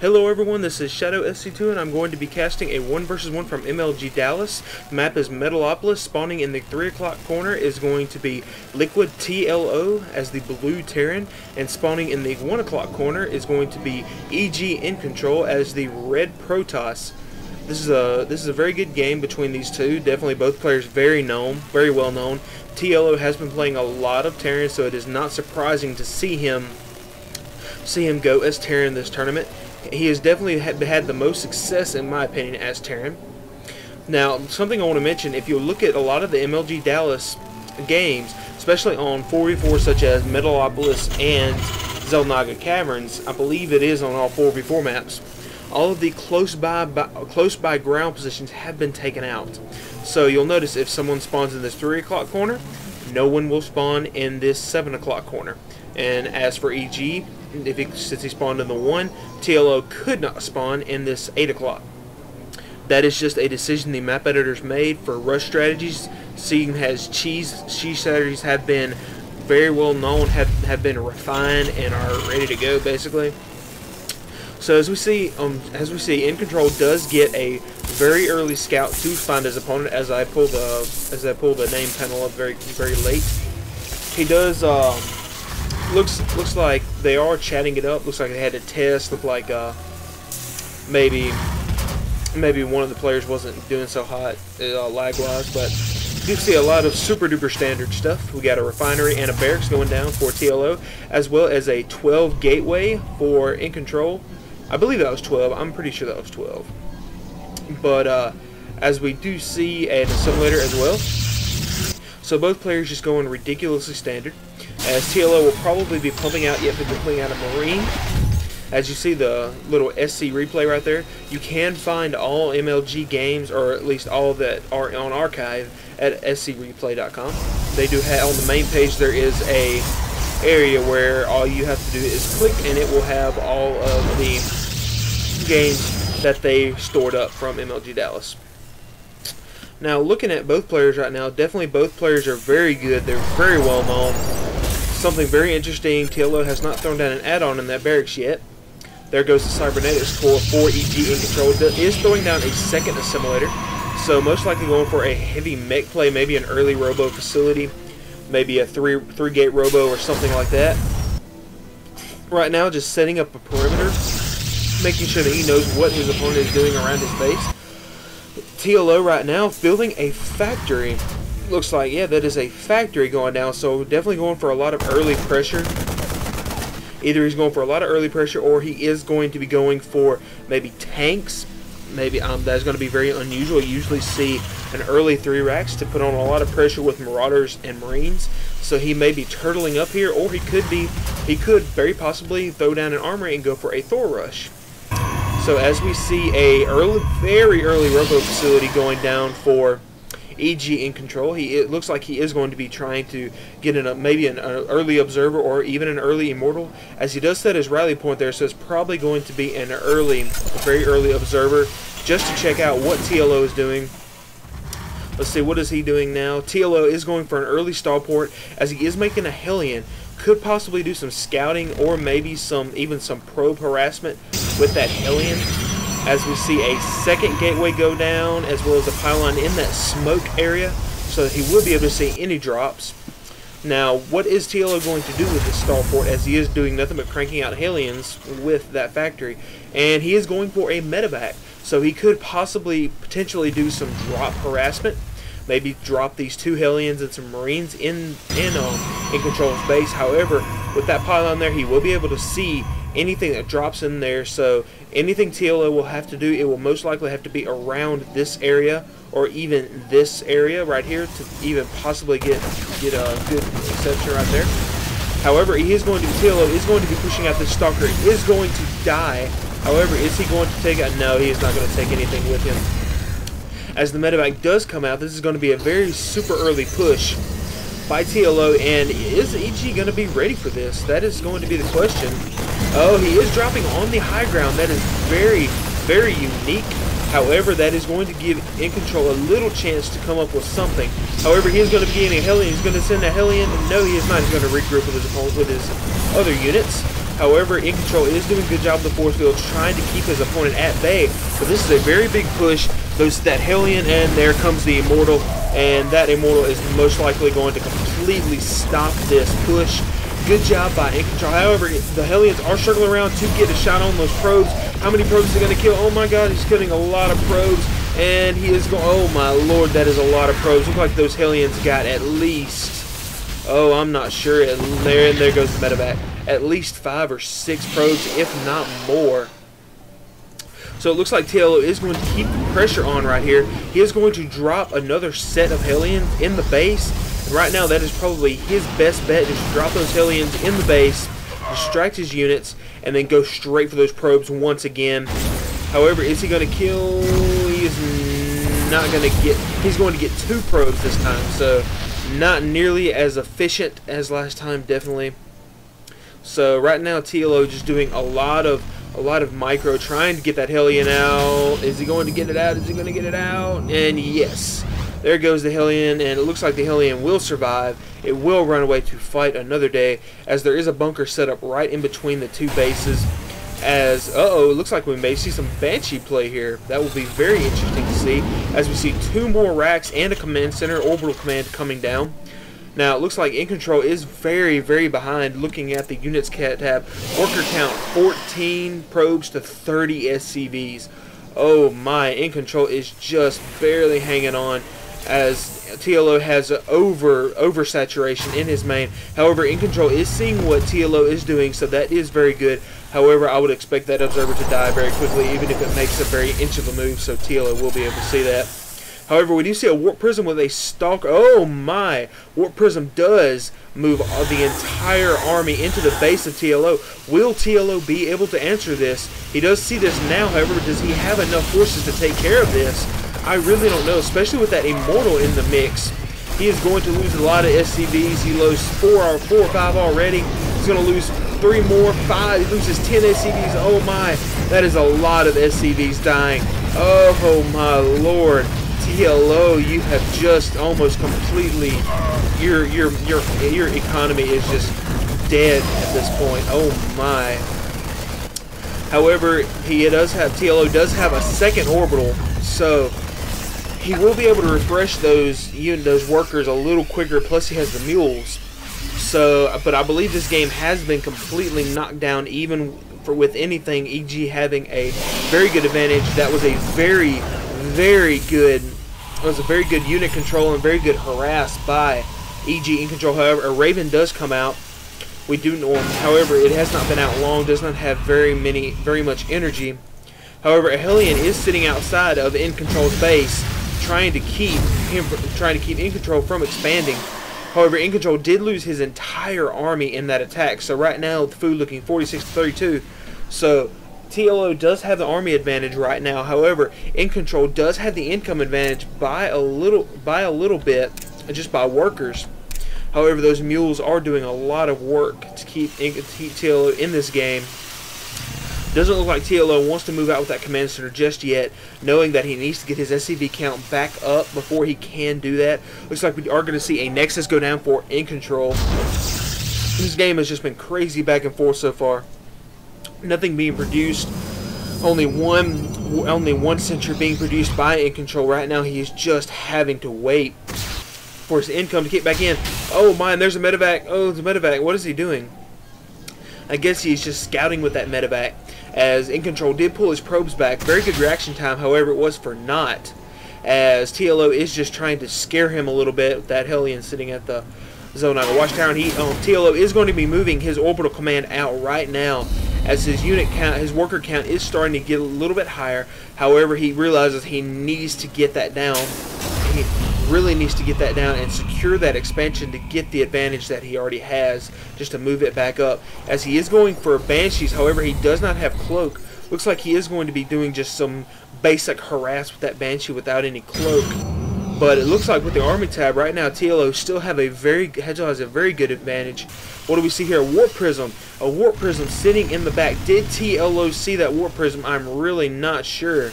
Hello everyone, this is Shadow SC2 and I'm going to be casting a 1 vs 1 from MLG Dallas. The map is Metalopolis. Spawning in the 3 o'clock corner is going to be Liquid TLO as the blue Terran, and spawning in the 1 o'clock corner is going to be iNcontrol as the red Protoss. This is a very good game between these two. Definitely both players very well known. TLO has been playing a lot of Terran, so it is not surprising to see him go as Terran this tournament. He has definitely had the most success, in my opinion, as Terran. Now, something I want to mention, if you look at a lot of the MLG Dallas games, especially on 4v4 such as Metalopolis and Zelnaga Caverns, I believe it is on all 4v4 maps, all of the close by ground positions have been taken out. So you'll notice if someone spawns in this 3 o'clock corner, no one will spawn in this 7 o'clock corner. And as for EG, since he spawned in the 1, TLO could not spawn in this 8 o'clock. That is just a decision the map editors made for rush strategies, seeing as cheese strategies have been very well known, have been refined and are ready to go basically. So as we see, iNcontrol does get a very early scout to find his opponent. As I pull the name panel up very late, he does. Looks like they are chatting it up. Looks like they had a test. Looked like maybe one of the players wasn't doing so hot lag-wise, but you see a lot of super duper standard stuff. We got a refinery and a barracks going down for TLO, as well as a 12 gateway for iNcontrol. I believe that was 12. I'm pretty sure that was 12. But as we do see an assimilator as well. So both players just going ridiculously standard. As TLO will probably be pumping out a Marine. As you see the little SC replay right there, you can find all MLG games, or at least all that are on archive, at screplay.com. They do have, on the main page, there is a area where all you have to do is click and it will have all of the games that they stored up from MLG Dallas. Now, looking at both players right now, definitely both players are very good. They're very well known. Something very interesting, TLO has not thrown down an add-on in that barracks yet. There goes the cybernetics core for iNcontrol. Is throwing down a second assimilator, so most likely going for a heavy mech play, maybe an early robo facility, maybe a three gate robo or something like that. Right now, just setting up a perimeter, making sure that he knows what his opponent is doing around his base. TLO right now building a factory. Looks like, yeah, that is a factory going down, so definitely going for a lot of early pressure. Either he's going for a lot of early pressure, or he is going to be going for maybe tanks. Maybe that's going to be very unusual. You usually see an early 3 racks to put on a lot of pressure with Marauders and Marines. So he may be turtling up here, or he could very possibly throw down an armory and go for a Thor rush. So as we see a very early robo facility going down for iNcontrol, it looks like he is going to be trying to get in maybe an early observer or even an early immortal, as he does set his rally point there. So it's probably going to be a very early observer, just to check out what TLO is doing. Let's see, what is he doing now? TLO is going for an early starport, as he is making a Hellion. Could possibly do some scouting, or maybe even some probe harassment with that Hellion. As we see a second gateway go down, as well as a pylon in that smoke area, so that he will be able to see any drops. Now, what is TLO going to do with this starport, as he is doing nothing but cranking out Hellions with that factory? And he is going for a medevac, so he could potentially do some drop harassment. Maybe drop these 2 Hellions and some Marines in iNcontrol's base. However, with that pylon there, he will be able to see anything that drops in there. So anything TLO will have to do, it will most likely have to be around this area, or even this area right here, to even possibly get a good interception right there. However, TLO is going to be pushing out this Stalker. He is going to die. However, is he going to take it? No, he is not going to take anything with him. As the medevac does come out, this is going to be a very super early push by TLO, and is EG going to be ready for this? That is going to be the question. Oh, he is dropping on the high ground. That is very, very unique. However, that is going to give iNcontrol a little chance to come up with something. However, he is going to be getting a Hellion. He's going to send a Hellion. No, he is not. He's going to regroup with his opponent, with his other units. However, iNcontrol is doing a good job of the force field, trying to keep his opponent at bay. But this is a very big push. That Hellion, and there comes the Immortal, and that Immortal is most likely going to completely stop this push. Good job by iNcontrol. However, the Hellions are circling around to get a shot on those probes. How many probes is he going to kill? Oh my god, he's killing a lot of probes. And he is going, oh my lord, that is a lot of probes. Look like those Hellions got at least, oh, I'm not sure. And there goes the medevac. At least 5 or 6 probes, if not more. So it looks like TLO is going to keep the pressure on right here. He is going to drop another set of Hellions in the base. Right now, that is probably his best bet, just drop those Hellions in the base, distract his units, and then go straight for those probes once again. However, is he going to kill? He is not going to get, he's going to get 2 probes this time, so not nearly as efficient as last time, definitely. So right now, TLO just doing a lot of micro, trying to get that Hellion out. Is he going to get it out? Is he going to get it out? And yes, there goes the Hellion, and it looks like the Hellion will survive. It will run away to fight another day, as there is a bunker set up right in between the 2 bases. As, uh-oh, it looks like we may see some Banshee play here. That will be very interesting to see, as we see 2 more racks and a command center, orbital command coming down. Now, it looks like iNcontrol is very, very behind. Looking at the units tab, worker count 14 probes to 30 SCVs. Oh my, iNcontrol is just barely hanging on, as TLO has oversaturation in his main. However, iNcontrol is seeing what TLO is doing, so that is very good. However, I would expect that observer to die very quickly, even if it makes a very inch of a move, so TLO will be able to see that. However, we do see a Warp Prism with a Stalker. Oh my! Warp Prism does move the entire army into the base of TLO. Will TLO be able to answer this? He does see this now, however, does he have enough forces to take care of this? I really don't know, especially with that Immortal in the mix. He is going to lose a lot of SCVs. He lost 4 or 5 already. He's going to lose 3 more, 5. He loses 10 SCVs. Oh my! That is a lot of SCVs dying. Oh my lord! TLO, you have just almost completely, your economy is just dead at this point. Oh my. However, TLO does have a second orbital, so he will be able to refresh those workers a little quicker, plus he has the mules. So, but I believe this game has been completely knocked down, even with anything, EG having a very good advantage. That was a very good unit control and very good harass by EG iNcontrol. However, a Raven does come out. We do know him. However, it has not been out long, does not have very much energy. However, a Hellion is sitting outside of iNcontrol's base, trying to keep iNcontrol from expanding. However, iNcontrol did lose his entire army in that attack. So right now, the food looking 46-32. So TLO does have the army advantage right now. However, iNcontrol does have the income advantage by a little bit, just by workers. However, those mules are doing a lot of work to keep TLO in this game. Doesn't look like TLO wants to move out with that command center just yet, knowing that he needs to get his SCV count back up before he can do that. Looks like we are going to see a Nexus go down for iNcontrol. This game has just been crazy back and forth so far. Nothing being produced. Only one sentry being produced by iNcontrol. Right now, he is just having to wait for his income to kick back in. Oh my, and there's a medevac. Oh, the medevac. What is he doing? I guess he's just scouting with that medevac, as iNcontrol did pull his probes back. Very good reaction time, however, it was for naught, as TLO is just trying to scare him a little bit with that Hellion sitting at the Zone Watchtower. And TLO is going to be moving his orbital command out right now, as his unit count, his worker count is starting to get a little bit higher. However, he realizes he needs to get that down. He really needs to get that down and secure that expansion to get the advantage that he already has, just to move it back up. As he is going for Banshees, however, he does not have Cloak. Looks like he is going to be doing just some basic harass with that Banshee without any Cloak. But it looks like with the army tab right now, TLO still has a very good advantage. What do we see here? A Warp Prism. A Warp Prism sitting in the back. Did TLO see that Warp Prism? I'm really not sure,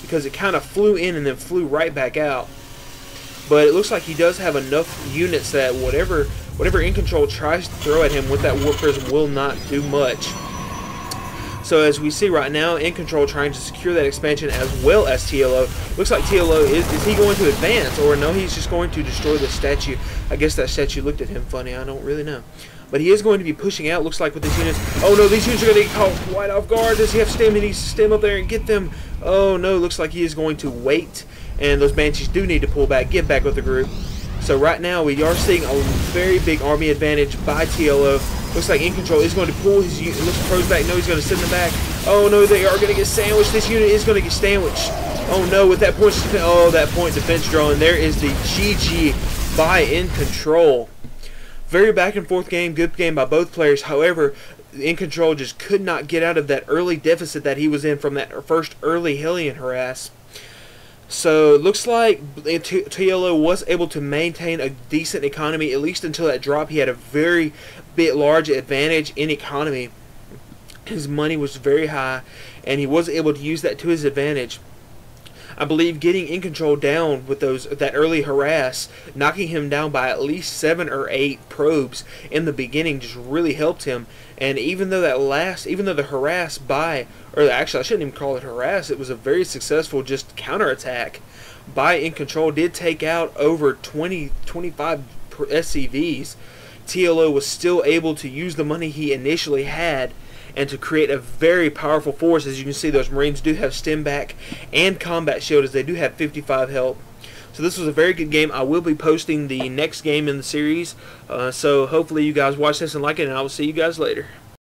because it kind of flew in and then flew right back out. But it looks like he does have enough units that whatever whatever iNcontrol tries to throw at him with that Warp Prism will not do much. So as we see right now, iNcontrol trying to secure that expansion as well as TLO. Looks like TLO, is he going to advance? Or no, he's just going to destroy the statue. I guess that statue looked at him funny. I don't really know. But he is going to be pushing out, looks like, with these units. Oh no, these units are going to get caught quite off guard. Does he have stem? He needs to stem up there and get them. Oh no, looks like he is going to wait. And those Banshees do need to pull back, get back with the group. So right now we are seeing a very big army advantage by TLO. Looks like iNcontrol is going to pull his unit. Looks pros back. No, he's going to send them back. Oh no, they are going to get sandwiched. This unit is going to get sandwiched. Oh no, with that point, that point defense draw, and there is the GG by iNcontrol. Very back and forth game, good game by both players. However, iNcontrol just could not get out of that early deficit that he was in from that first early Hellion harass. So it looks like TLO was able to maintain a decent economy, at least until that drop. He had a very large advantage in economy. His money was very high, and he was able to use that to his advantage. I believe getting iNcontrol down with that early harass, knocking him down by at least 7 or 8 probes in the beginning just really helped him. And even though the harass or actually I shouldn't even call it harass, it was a very successful just counterattack by iNcontrol, did take out over 25 SCVs. TLO was still able to use the money he initially had and to create a very powerful force. As you can see, those Marines do have stem back and combat shield, as they do have 55 health. So this was a very good game. I will be posting the next game in the series, so hopefully you guys watch this and like it, and I will see you guys later.